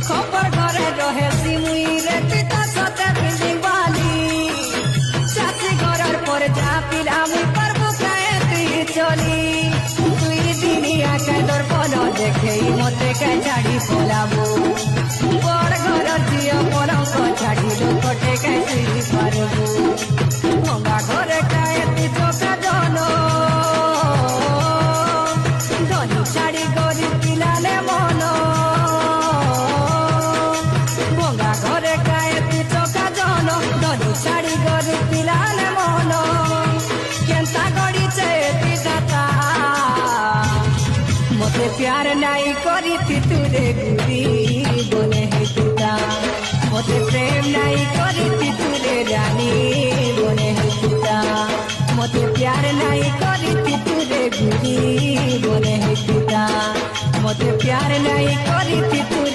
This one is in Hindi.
खबर घरे रहे सिमुई रे पिता सते बिल्डिंग वाली चाची घरर पर जा पिला मुई पर बुकाए तुई चली तुई दिनिया के दर्पण देखेई मते के छाड़ी पलाबू बड़ घरर झियो पलंक छाड़ी लोकटे के तुई पारबू भंगा घरे काए ती चोका जनो धनी छाड़ी गरी पिलाले मनो भंगा घरे काए ती चोका जनो धनी छाड़ी गरी पिलाले मनो केंता गड़ी चेती जाता मते प्यार नाई करी थी तुरे गुरी बने है पिता मते प्रेम नाई करी थी तुरे रानी बने है पिता मते प्यार नाई करी थी तुरे गुरी बने है पिता मते प्यार नाई करी थी तुरे